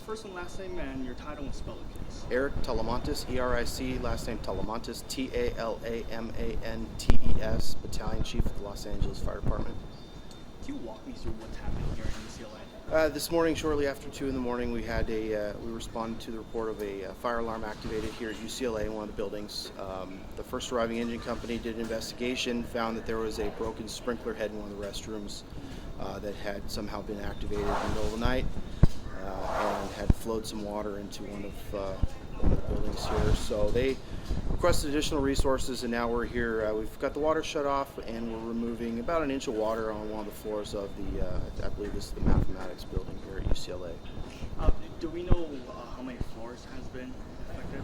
First and last name and your title and spelling, please. Eric Talamantes, E-R-I-C, last name Talamantes, T-A-L-A-M-A-N-T-E-S, Battalion Chief of the Los Angeles Fire Department. Can you walk me through what's happening here in UCLA? This morning, shortly after 2 in the morning, we responded to the report of a fire alarm activated here at UCLA in one of the buildings. The first arriving engine company did an investigation, found that there was a broken sprinkler head in one of the restrooms that had somehow been activated in the middle of the night. And had flowed some water into one of the buildings here. So they requested additional resources, and now we're here. We've got the water shut off, and we're removing about an inch of water on one of the floors of the, I believe this is the mathematics building here at UCLA. Do we know how many floors has been affected?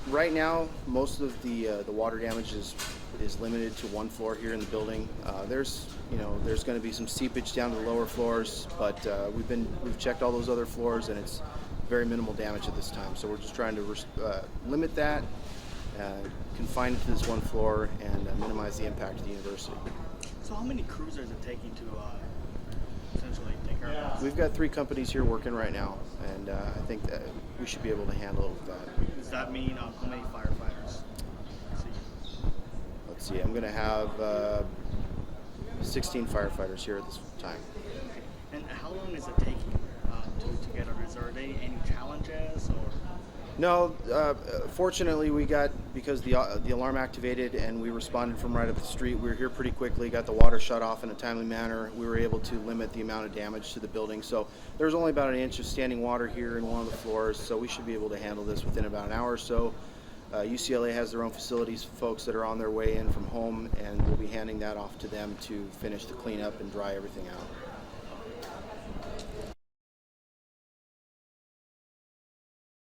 Right now, most of the water damage is limited to one floor here in the building. There's going to be some seepage down to the lower floors, but we've checked all those other floors, and it's very minimal damage at this time. So we're just trying to limit that, confine it to this one floor, and minimize the impact to the university. So how many crews is it taking to essentially take care of this? We've got 3 companies here working right now, and I think that we should be able to handle it with that. Does that mean how many firefighters? Let's see, I'm going to have 16 firefighters here at this time. And how long is it taking to get a result? Any challenges or? No, fortunately because the alarm activated and we responded from right up the street, we were here pretty quickly, got the water shut off in a timely manner. We were able to limit the amount of damage to the building. So there's only about an inch of standing water here in one of the floors, so we should be able to handle this within about an hour or so. UCLA has their own facilities, folks that are on their way in from home, and we'll be handing that off to them to finish the cleanup and dry everything out.